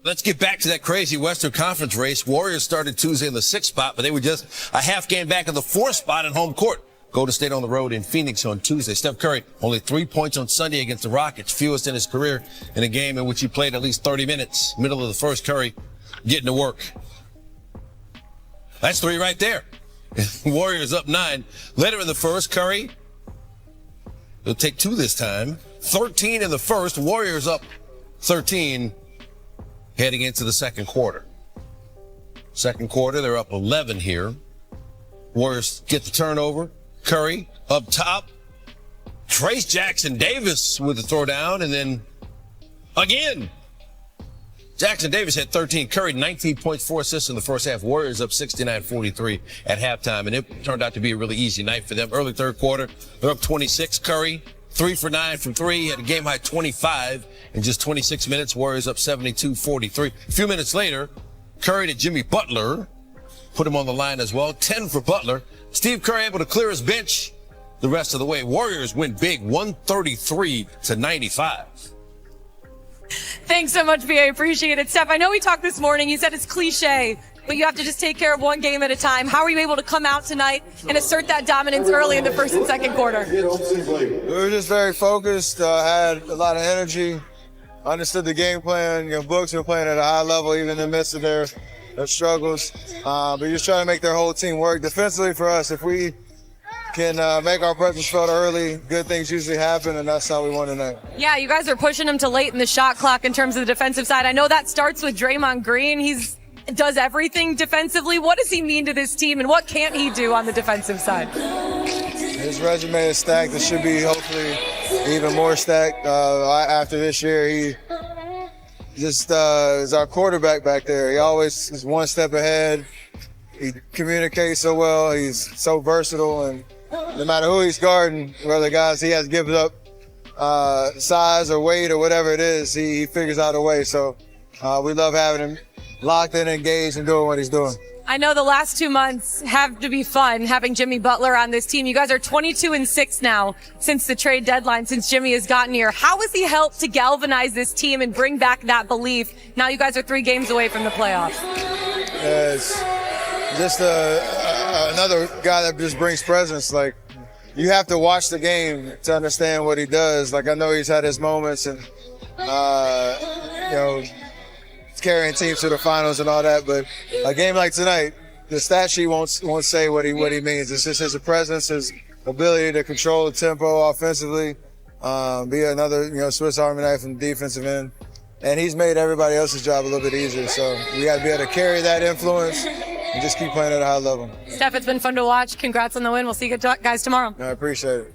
Let's get back to that crazy Western Conference race. Warriors started Tuesday in the 6th spot, but they were just a half game back in the 4th spot in home court. Golden State on the road in Phoenix on Tuesday. Steph Curry, only 3 points on Sunday against the Rockets, fewest in his career in a game in which he played at least 30 minutes. Middle of the first, Curry getting to work. That's 3 right there. Warriors up 9. Later in the first, Curry, he'll take 2 this time. 13 in the first, Warriors up 13 heading into the second quarter. Second quarter, they're up 11 here. Warriors get the turnover. Curry up top. Trace Jackson Davis with the throwdown, and then again. Jackson Davis had 13. Curry 19 points, 4 assists in the first half. Warriors up 69-43 at halftime, and it turned out to be a really easy night for them. Early third quarter, they're up 26. Curry 3 for 9 from 3. He had a game high 25 in just 26 minutes. Warriors up 72-43. A few minutes later, Curry to Jimmy Butler. Put him on the line as well. 10 for Butler. Steve Curry able to clear his bench the rest of the way. Warriors win big, 133-95. Thanks so much, B.A. Appreciate it. Steph, I know we talked this morning. You said it's cliche, but you have to just take care of one game at a time. How are you able to come out tonight and assert that dominance early in the first and second quarter? We were just very focused, had a lot of energy, understood the game plan. Book's been playing at a high level even in the midst of their struggles. But just trying to make their whole team work. Defensively for us, if we can make our presence felt early, good things usually happen, and that's how we won tonight. Yeah, you guys are pushing him to late in the shot clock in terms of the defensive side. I know that starts with Draymond Green. He does everything defensively. What does he mean to this team, and what can't he do on the defensive side? His resume is stacked. It should be hopefully even more stacked after this year. He just is our quarterback back there. He always is one step ahead. He communicates so well. He's so versatile, and no matter who he's guarding, whether guys he has given up size or weight or whatever it is, he figures out a way. So we love having him locked in, engaged, and doing what he's doing. I know the last 2 months have to be fun having Jimmy Butler on this team. You guys are 22-6 now since the trade deadline, since Jimmy has gotten here. How has he helped to galvanize this team and bring back that belief? Now you guys are 3 games away from the playoffs. It's just another guy that just brings presence. Like, you have to watch the game to understand what he does. Like, I know he's had his moments and, carrying teams to the finals and all that, but a game like tonight, the stat sheet won't say what he means. It's just his presence, his ability to control the tempo offensively, be another Swiss Army knife in the defensive end, and he's made everybody else's job a little bit easier. So we got to be able to carry that influence and just keep playing at a high level. Steph, it's been fun to watch. Congrats on the win. We'll see you guys tomorrow. I appreciate it.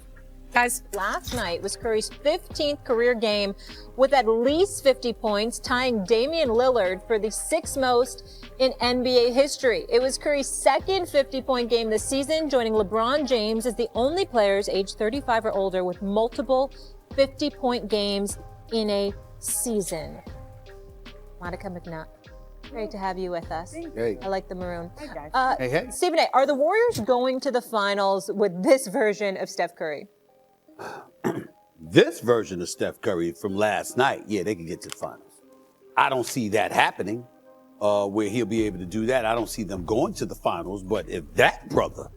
Guys. Last night was Curry's 15th career game with at least 50 points, tying Damian Lillard for the 6th most in NBA history. It was Curry's second 50-point game this season, joining LeBron James as the only players aged 35 or older with multiple 50-point games in a season. Monica McNutt, great to have you with us. Hey. I like the maroon. Hey, guys. Hey. Stephen A., are the Warriors going to the finals with this version of Steph Curry? This version of Steph Curry from last night, yeah, they can get to the finals. I don't see that happening, where he'll be able to do that. I don't see them going to the finals, but if that brother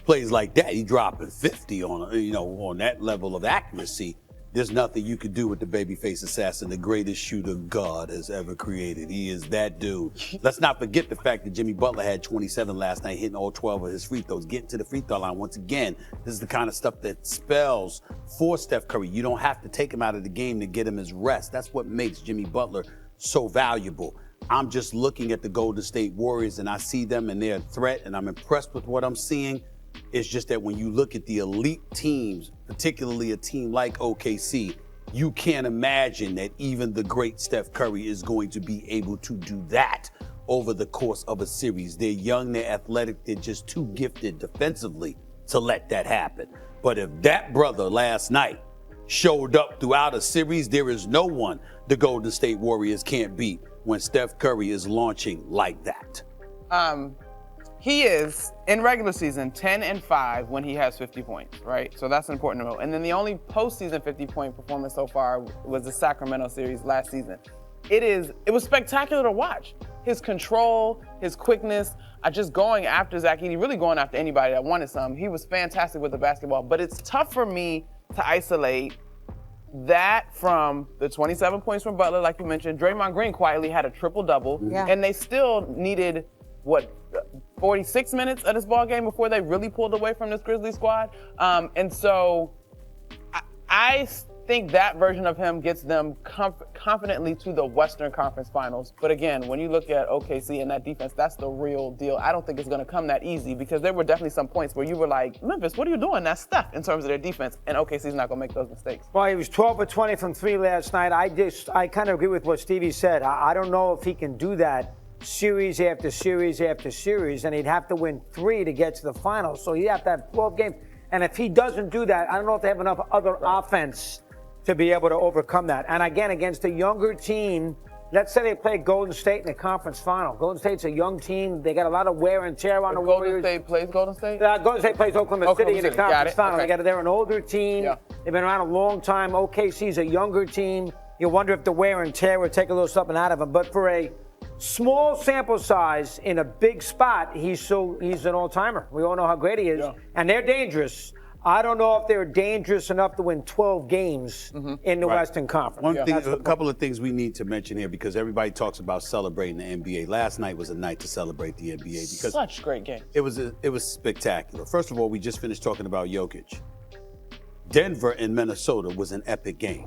plays like that, he dropping 50 on that level of accuracy, there's nothing you could do with the babyface assassin, the greatest shooter God has ever created. He is that dude. Let's not forget the fact that Jimmy Butler had 27 last night, hitting all 12 of his free throws, getting to the free throw line once again. This is the kind of stuff that spells for Steph Curry. You don't have to take him out of the game to get him his rest. That's what makes Jimmy Butler so valuable. I'm just looking at the Golden State Warriors, and I see them and they're a threat, and I'm impressed with what I'm seeing. It's just that when you look at the elite teams, particularly a team like OKC, you can't imagine that even the great Steph Curry is going to be able to do that over the course of a series. They're young, they're athletic, they're just too gifted defensively to let that happen. But if that brother last night showed up throughout a series, there is no one the Golden State Warriors can't beat when Steph Curry is launching like that. He is, in regular season, 10-5 when he has 50 points, right? So that's an important note. And then the only postseason 50-point performance so far was the Sacramento series last season. it was spectacular to watch. His control, his quickness, just going after Zach Edey, really going after anybody that wanted some. He was fantastic with the basketball, but it's tough for me to isolate that from the 27 points from Butler, like you mentioned. Draymond Green quietly had a triple-double, and they still needed, 46 minutes of this ball game before they really pulled away from this Grizzlies squad. And so I think that version of him gets them confidently to the Western Conference Finals. But again, when you look at OKC and that defense, that's the real deal. I don't think it's going to come that easy because there were definitely some points where you were like, Memphis, what are you doing? That's Steph in terms of their defense, and OKC's not going to make those mistakes. Well, he was 12 for 20 from 3 last night. I kind of agree with what Stevie said. I don't know if he can do that series after series after series, and he'd have to win 3 to get to the finals. So he'd have to have 12 games. And if he doesn't do that, I don't know if they have enough other offense to be able to overcome that. And again, against a younger team, let's say they play Golden State in the conference final. Golden State's a young team. They got a lot of wear and tear on the Warriors. Golden State plays Golden State? Golden State plays Oklahoma City in the conference final. Okay. They're an older team. Yeah. They've been around a long time. OKC's a younger team. You wonder if the wear and tear would take a little something out of them. But for a small sample size in a big spot, he's an all-timer. We all know how great he is. Yeah. And they're dangerous. I don't know if they're dangerous enough to win 12 games in the Western Conference. A couple of things we need to mention here because everybody talks about celebrating the NBA. Last night was a night to celebrate the NBA because such great game. It was spectacular. First of all, we just finished talking about Jokic. Denver and Minnesota was an epic game.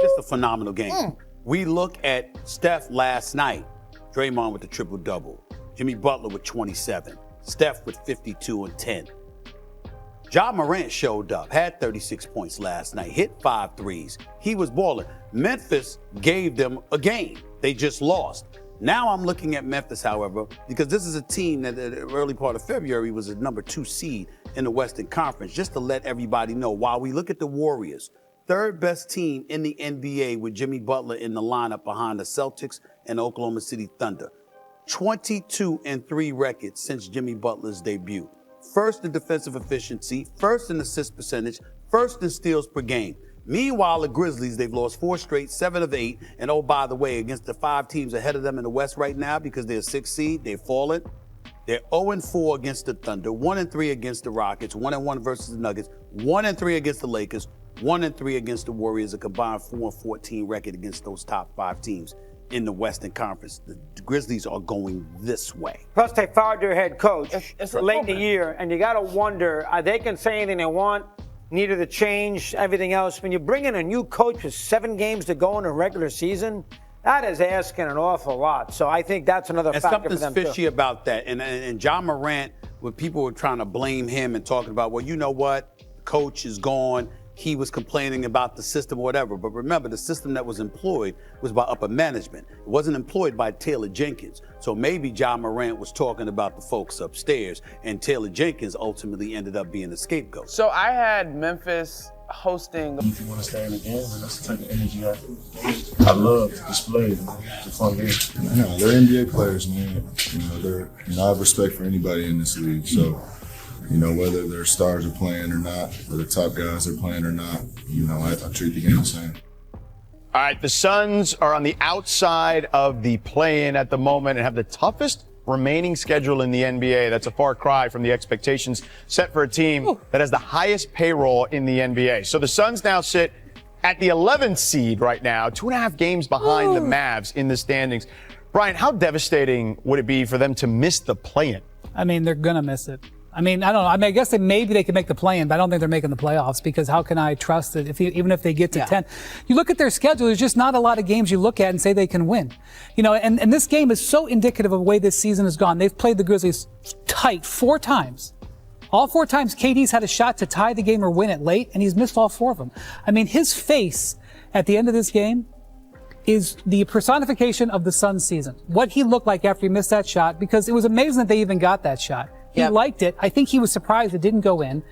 Just a phenomenal game. We look at Steph last night. Draymond with the triple-double. Jimmy Butler with 27. Steph with 52 and 10. Ja Morant showed up, had 36 points last night, hit 5 threes. He was balling. Memphis gave them a game. They just lost. Now I'm looking at Memphis, however, because this is a team that in the early part of February was a number 2 seed in the Western Conference, just to let everybody know. While we look at the Warriors, third best team in the NBA with Jimmy Butler in the lineup behind the Celtics and Oklahoma City Thunder. 22-3 records since Jimmy Butler's debut. First in defensive efficiency, first in assist percentage, first in steals per game. Meanwhile, the Grizzlies, they've lost 4 straight, 7 of 8. And oh, by the way, against the 5 teams ahead of them in the West right now, because they're 6th seed, they've fallen. They're 0-4 against the Thunder, 1-3 against the Rockets, 1-1 versus the Nuggets, 1-3 against the Lakers, 1-3 against the Warriors, a combined 4-14 record against those top 5 teams in the Western Conference. The Grizzlies are going this way. Plus, they fired their head coach late in the year, and you got to wonder, they can say anything they want, neither the change, everything else. When you bring in a new coach with 7 games to go in a regular season, that is asking an awful lot. So I think that's another factor for them, something's fishy about that. And Ja Morant, when people were trying to blame him and talking about, well, you know what, the coach is gone. He was complaining about the system or whatever. But remember, the system that was employed was by upper management. It wasn't employed by Taylor Jenkins. So maybe Ja Morant was talking about the folks upstairs, and Taylor Jenkins ultimately ended up being the scapegoat. So I had Memphis hosting. If you want to stay in the game, and that's the type of energy I love to display. It's a fun game. No, they're NBA players, man. I have respect for anybody in this league. So, whether their stars are playing or not, or the top guys are playing or not, I treat the game the same. All right, the Suns are on the outside of the play-in at the moment and have the toughest remaining schedule in the NBA. That's a far cry from the expectations set for a team that has the highest payroll in the NBA. So the Suns now sit at the 11th seed right now, 2.5 games behind the Mavs in the standings. Brian, how devastating would it be for them to miss the play-in? I mean, they're going to miss it. I don't know. I guess maybe they can make the play-in, but I don't think they're making the playoffs because how can I trust it even if they get to 10? You look at their schedule, there's just not a lot of games you look at and say they can win. And this game is so indicative of the way this season has gone. They've played the Grizzlies tight 4 times. All 4 times KD's had a shot to tie the game or win it late, and he's missed all 4 of them. I mean, his face at the end of this game is the personification of the Suns season. What he looked like after he missed that shot, because it was amazing that they even got that shot. He liked it. I think he was surprised it didn't go in.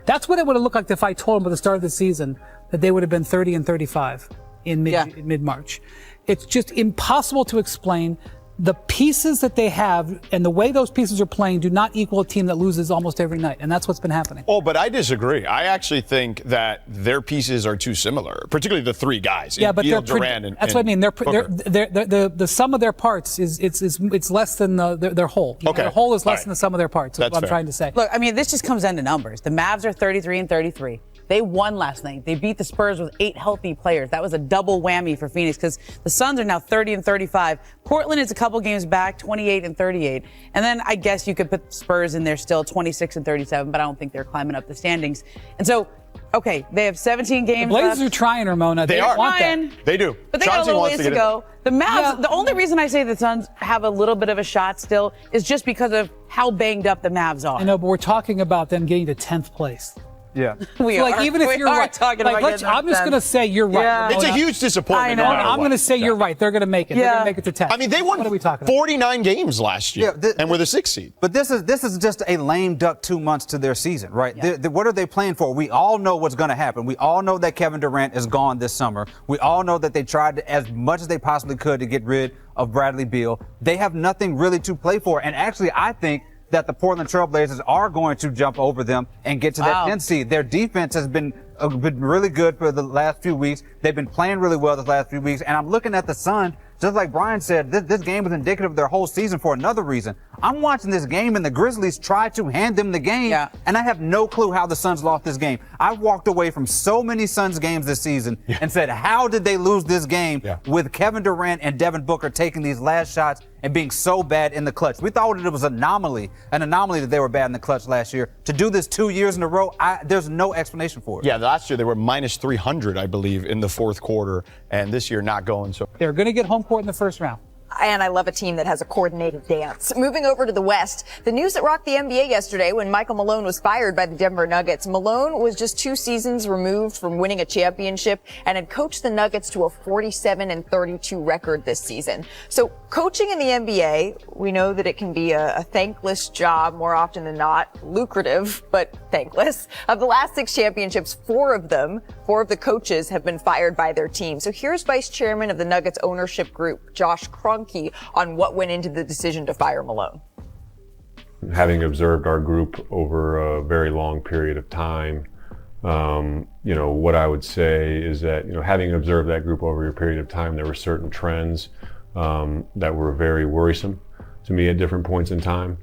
That's what it would have looked like if I told him at the start of the season that they would have been 30-35 in mid-March. It's just impossible to explain. the pieces that they have and the way those pieces are playing do not equal a team that loses almost every night. And that's what's been happening. Oh, but I disagree. I actually think that their pieces are too similar, particularly the three guys. Yeah, but Durant that's what I mean. The sum of their parts it's less than their whole. Okay. Their whole is less than the sum of their parts. That's what I'm trying to say. Look, I mean, this just comes down to numbers. The Mavs are 33-33. They won last night. They beat the Spurs with 8 healthy players. That was a double whammy for Phoenix because the Suns are now 30-35. Portland is a couple games back, 28-38. And then I guess you could put the Spurs in there still, 26-37, but I don't think they're climbing up the standings. And so, okay, they have 17 games The Blazers left. are trying, Ramona. They are. Want trying. that. They do. But they got a little ways to go. The Mavs, Yeah. the only reason I say the Suns have a little bit of a shot still is just because of how banged up the Mavs are. I know, but we're talking about them getting to 10th place. Yeah. We So, like, are. even if We you're are right, talking like, about getting I'm just up going to say you're right. Yeah. It's a Ramona. huge disappointment. I know. no matter I'm what. going to say you're right. They're going to make it. They're Yeah. going to make it to 10. I mean, they won What are we talking about? 49 games last year, and were the 6th seed. But this is just a lame duck 2 months to their season, right? What are they playing for? We all know what's going to happen. We all know that Kevin Durant is gone this summer. We all know that they tried as much as they possibly could to get rid of Bradley Beal. They have nothing really to play for. And actually, I think that the Portland Trailblazers are going to jump over them and get to that 10th seed. Their defense has been really good for the last few weeks. They've been playing really well the last few weeks. And I'm looking at the Suns, just like Brian said, this game was indicative of their whole season for another reason. I'm watching this game and the Grizzlies try to hand them the game. Yeah. And I have no clue how the Suns lost this game. I walked away from so many Suns games this season and said, how did they lose this game with Kevin Durant and Devin Booker taking these last shots and being so bad in the clutch? We thought it was an anomaly that they were bad in the clutch last year. To do this 2 years in a row, there's no explanation for it. Yeah, last year they were minus 300, I believe, in the fourth quarter, and this year not going so. They're going to get home court in the first round. And I love a team that has a coordinated dance. Moving over to the West, the news that rocked the NBA yesterday when Michael Malone was fired by the Denver Nuggets. Malone was just 2 seasons removed from winning a championship and had coached the Nuggets to a 47-32 record this season. So coaching in the NBA, we know that it can be a thankless job more often than not, lucrative, but thankless. Of the last 6 championships, 4 of the coaches have been fired by their team. So here's Vice Chairman of the Nuggets ownership group, Josh Kroenke, on what went into the decision to fire Malone. Having observed our group over a very long period of time, what I would say is that, having observed that group over a period of time, there were certain trends that were very worrisome to me at different points in time.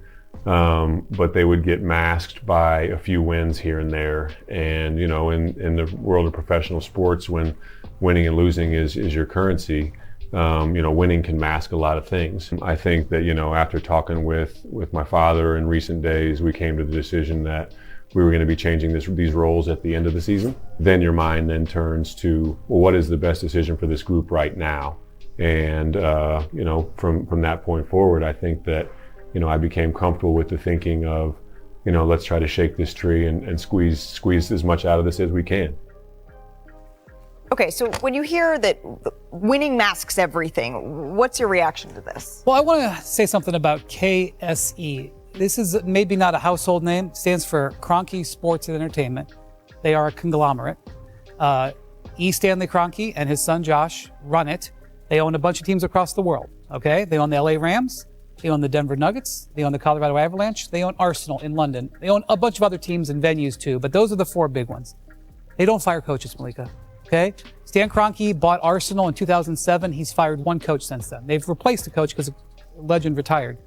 But they would get masked by a few wins here and there. And, in the world of professional sports, when winning and losing is your currency, winning can mask a lot of things. I think that, after talking with my father in recent days, we came to the decision that we were going to be changing these roles at the end of the season. Then your mind then turns to, well, what is the best decision for this group right now? And, from that point forward, I think that, I became comfortable with the thinking of, let's try to shake this tree and squeeze as much out of this as we can. Okay, so when you hear that winning masks everything, what's your reaction to this? Well, I want to say something about KSE. This is maybe not a household name. It stands for Kroenke Sports and Entertainment. They are a conglomerate. E. Stanley Kroenke and his son Josh run it. They own a bunch of teams across the world, okay? They own the LA Rams. They own the Denver Nuggets. They own the Colorado Avalanche. They own Arsenal in London. They own a bunch of other teams and venues too, but those are the 4 big ones. They don't fire coaches, Malika. Okay? Stan Kroenke bought Arsenal in 2007. He's fired 1 coach since then. They've replaced the coach because a legend retired.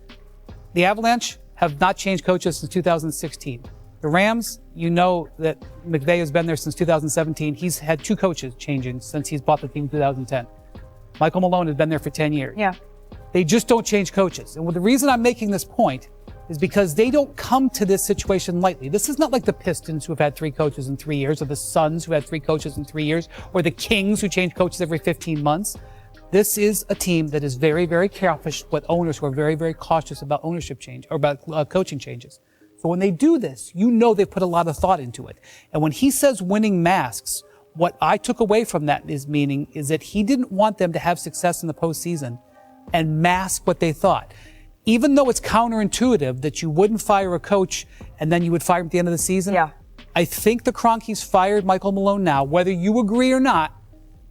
The Avalanche have not changed coaches since 2016. The Rams, you know that McVay has been there since 2017. He's had 2 coaches changing since he's bought the team in 2010. Michael Malone has been there for 10 years. Yeah. They just don't change coaches. And the reason I'm making this point is because they don't come to this situation lightly. This is not like the Pistons who have had 3 coaches in 3 years, or the Suns who had 3 coaches in 3 years, or the Kings who change coaches every 15 months. This is a team that is very, very careful with owners who are very, very cautious about ownership change or about coaching changes. So when they do this, they put a lot of thought into it. And when he says winning masks, what I took away from that is that he didn't want them to have success in the postseason and mask what they thought. Even though it's counterintuitive that you wouldn't fire a coach and then you would fire him at the end of the season. Yeah. I think the Kroenkes fired Michael Malone now, whether you agree or not,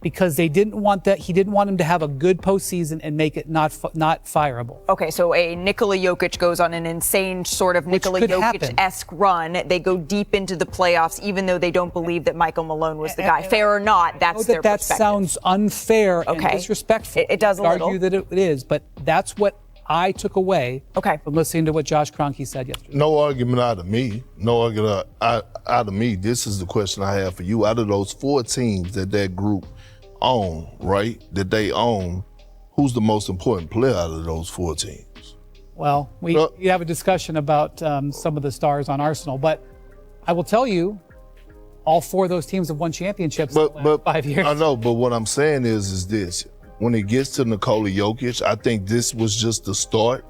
because they didn't want that. He didn't want him to have a good postseason and make it not fireable. Okay, so a Nikola Jokic goes on an insane sort of Nikola Jokic-esque run. They go deep into the playoffs, even though they don't believe that Michael Malone was the guy. Fair or not, that's their perspective. That sounds unfair and disrespectful. It does a little. I'd argue that it is, but that's what I took away from listening to what Josh Kroenke said yesterday. No argument out of me. No argument out of me. This is the question I have for you. Out of those 4 teams that group own, right, that they own, who's the most important player out of those 4 teams? Well, we have a discussion about some of the stars on Arsenal, but I will tell you, all 4 of those teams have won championships in the last 5 years. I know, but what I'm saying is this. When it gets to Nikola Jokic, I think this was just the start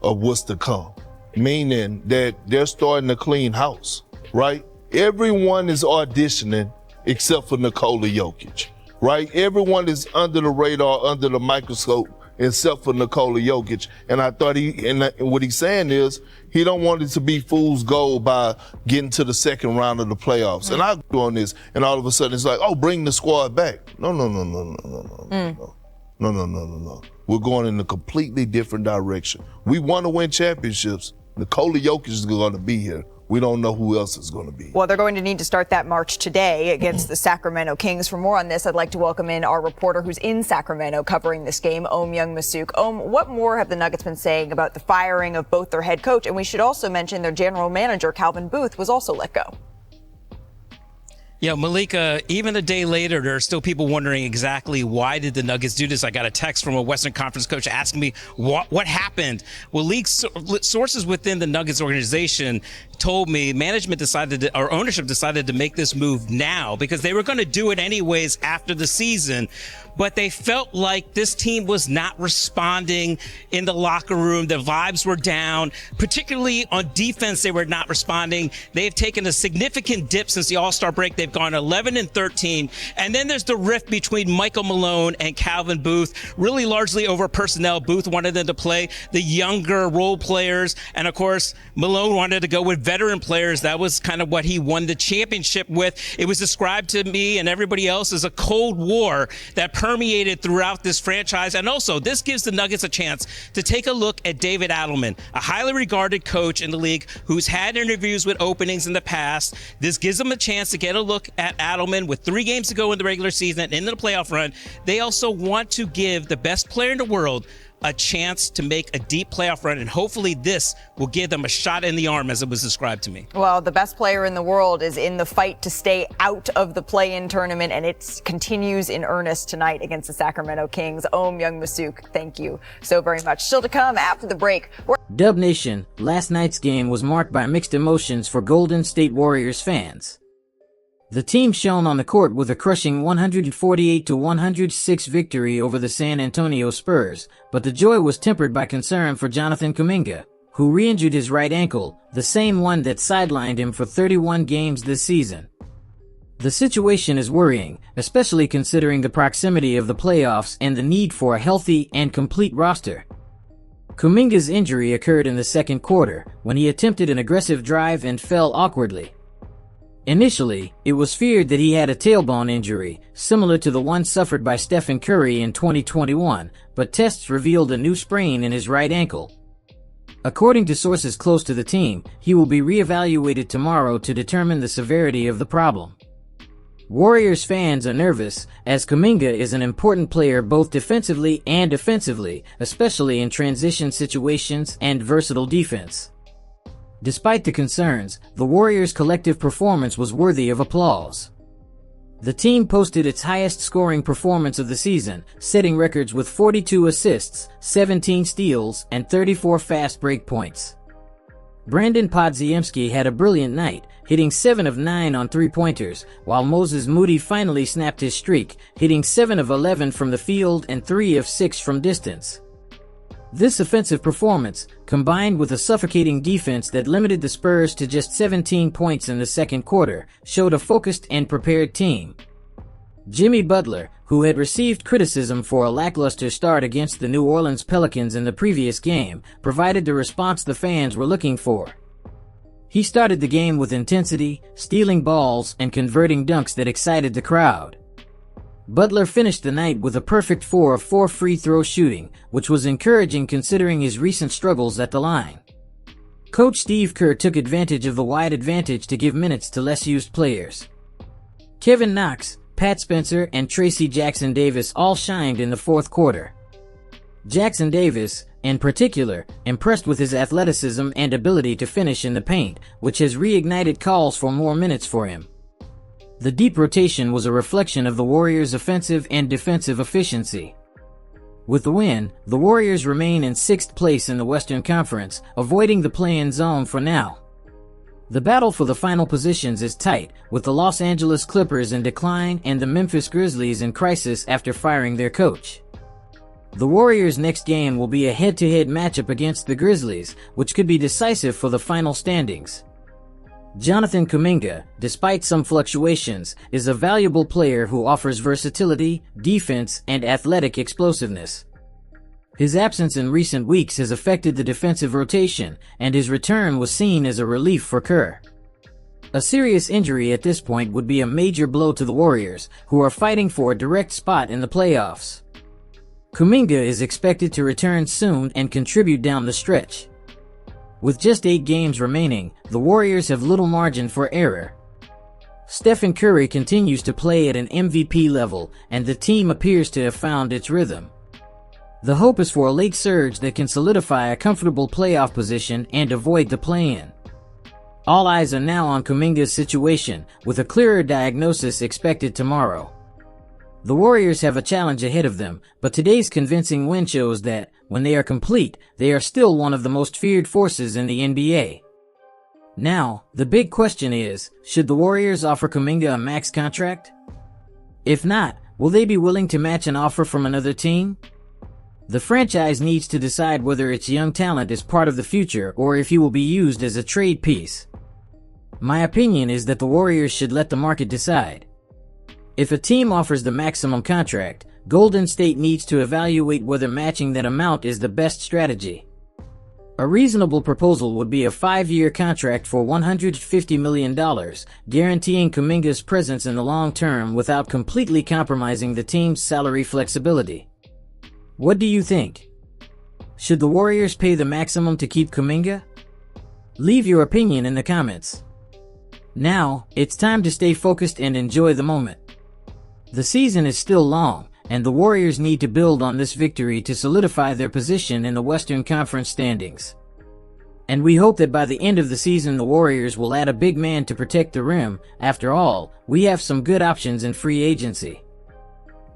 of what's to come, meaning that they're starting to clean house, right? Everyone is auditioning except for Nikola Jokic, right? Everyone is under the radar, under the microscope, except for Nikola Jokic. And I thought what he's saying is he don't want it to be fool's gold by getting to the second round of the playoffs. And I'm doing this, and all of a sudden it's like, oh, bring the squad back. No. No. We're going in a completely different direction. We want to win championships. Nikola Jokic is going to be here. We don't know who else is going to be. Well, they're going to need to start that march today against the Sacramento Kings. For more on this, I'd like to welcome in our reporter who's in Sacramento covering this game, Young-Masuk. What more have the Nuggets been saying about the firing of both their head coach? And we should also mention their general manager, Calvin Booth, was also let go. Yeah, Malika, even a day later, there are still people wondering exactly why did the Nuggets do this. I got a text from a Western Conference coach asking me what happened. Well, league sources within the Nuggets organization told me ownership decided to make this move now because they were going to do it anyways after the season. But they felt like this team was not responding in the locker room. The vibes were down, particularly on defense. They were not responding. They've taken a significant dip since the All-Star break. They've gone 11-13. And then there's the rift between Michael Malone and Calvin Booth, really largely over personnel. Booth wanted them to play the younger role players. And of course, Malone wanted to go with veteran players. That was kind of what he won the championship with. It was described to me and everybody else as a Cold War that permeated throughout this franchise. And also, this gives the Nuggets a chance to take a look at David Adelman, a highly regarded coach in the league who's had interviews with openings in the past. This gives them a chance to get a look at Adelman with 3 games to go in the regular season and into the playoff run. They also want to give the best player in the world a chance to make a deep playoff run, and hopefully this will give them a shot in the arm, as it was described to me. Well, the best player in the world is in the fight to stay out of the play-in tournament, and it continues in earnest tonight against the Sacramento Kings. Young-Masuk, thank you so very much. Still to come after the break. Dub Nation, last night's game was marked by mixed emotions for Golden State Warriors fans. The team shone on the court with a crushing 148-106 victory over the San Antonio Spurs, but the joy was tempered by concern for Jonathan Kuminga, who re-injured his right ankle, the same one that sidelined him for 31 games this season. The situation is worrying, especially considering the proximity of the playoffs and the need for a healthy and complete roster. Kuminga's injury occurred in the second quarter, when he attempted an aggressive drive and fell awkwardly. Initially, it was feared that he had a tailbone injury, similar to the one suffered by Steph Curry in 2021, but tests revealed a new sprain in his right ankle. According to sources close to the team, he will be reevaluated tomorrow to determine the severity of the problem. Warriors fans are nervous, as Kuminga is an important player both defensively and offensively, especially in transition situations and versatile defense. Despite the concerns, the Warriors' collective performance was worthy of applause. The team posted its highest scoring performance of the season, setting records with 42 assists, 17 steals, and 34 fast break points. Brandon Podziemski had a brilliant night, hitting 7 of 9 on three-pointers, while Moses Moody finally snapped his streak, hitting 7 of 11 from the field and 3 of 6 from distance. This offensive performance, combined with a suffocating defense that limited the Spurs to just 17 points in the second quarter, showed a focused and prepared team. Jimmy Butler, who had received criticism for a lackluster start against the New Orleans Pelicans in the previous game, provided the response the fans were looking for. He started the game with intensity, stealing balls and converting dunks that excited the crowd. Butler finished the night with a perfect 4 of 4 free throw shooting, which was encouraging considering his recent struggles at the line. Coach Steve Kerr took advantage of the wide advantage to give minutes to less used players. Kevin Knox, Pat Spencer, and Tracy Jackson Davis all shined in the fourth quarter. Jackson Davis, in particular, impressed with his athleticism and ability to finish in the paint, which has reignited calls for more minutes for him. The deep rotation was a reflection of the Warriors' offensive and defensive efficiency. With the win, the Warriors remain in 6th place in the Western Conference, avoiding the play-in zone for now. The battle for the final positions is tight, with the Los Angeles Clippers in decline and the Memphis Grizzlies in crisis after firing their coach. The Warriors' next game will be a head-to-head matchup against the Grizzlies, which could be decisive for the final standings. Jonathan Kuminga, despite some fluctuations, is a valuable player who offers versatility, defense, and athletic explosiveness. His absence in recent weeks has affected the defensive rotation, and his return was seen as a relief for Kerr. A serious injury at this point would be a major blow to the Warriors, who are fighting for a direct spot in the playoffs. Kuminga is expected to return soon and contribute down the stretch. With just 8 games remaining, the Warriors have little margin for error. Steph Curry continues to play at an MVP level, and the team appears to have found its rhythm. The hope is for a late surge that can solidify a comfortable playoff position and avoid the play-in. All eyes are now on Kuminga's situation, with a clearer diagnosis expected tomorrow. The Warriors have a challenge ahead of them, but today's convincing win shows that, when they are complete, they are still one of the most feared forces in the NBA. Now, the big question is, should the Warriors offer Kuminga a max contract? If not, will they be willing to match an offer from another team? The franchise needs to decide whether its young talent is part of the future or if he will be used as a trade piece. My opinion is that the Warriors should let the market decide. If a team offers the maximum contract, Golden State needs to evaluate whether matching that amount is the best strategy. A reasonable proposal would be a 5-year contract for $150 million, guaranteeing Kuminga's presence in the long term without completely compromising the team's salary flexibility. What do you think? Should the Warriors pay the maximum to keep Kuminga? Leave your opinion in the comments. Now, it's time to stay focused and enjoy the moment. The season is still long, and the Warriors need to build on this victory to solidify their position in the Western Conference standings. And we hope that by the end of the season the Warriors will add a big man to protect the rim. After all, we have some good options in free agency.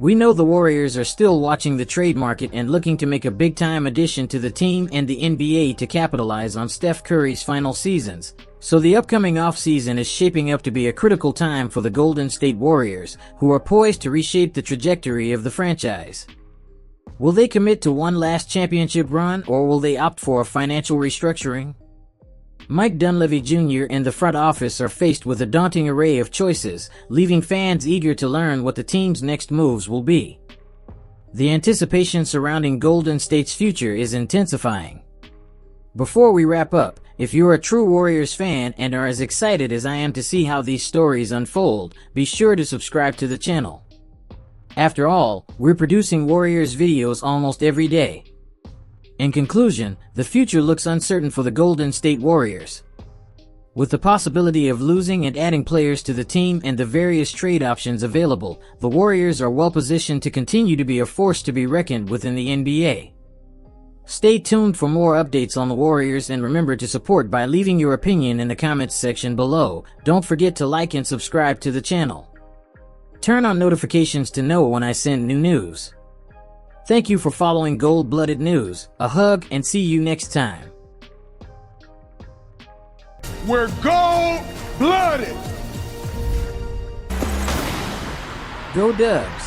We know the Warriors are still watching the trade market and looking to make a big-time addition to the team and the NBA to capitalize on Steph Curry's final seasons. So the upcoming offseason is shaping up to be a critical time for the Golden State Warriors, who are poised to reshape the trajectory of the franchise. Will they commit to one last championship run, or will they opt for a financial restructuring? Mike Dunleavy Jr. and the front office are faced with a daunting array of choices, leaving fans eager to learn what the team's next moves will be. The anticipation surrounding Golden State's future is intensifying. Before we wrap up, if you're a true Warriors fan and are as excited as I am to see how these stories unfold, be sure to subscribe to the channel. After all, we're producing Warriors videos almost every day. In conclusion, the future looks uncertain for the Golden State Warriors. With the possibility of losing and adding players to the team and the various trade options available, the Warriors are well positioned to continue to be a force to be reckoned with in the NBA. Stay tuned for more updates on the Warriors, and remember to support by leaving your opinion in the comments section below. Don't forget to like and subscribe to the channel. Turn on notifications to know when I send new news. Thank you for following Gold-Blooded News. A hug and see you next time. We're gold-blooded! Go Dubs!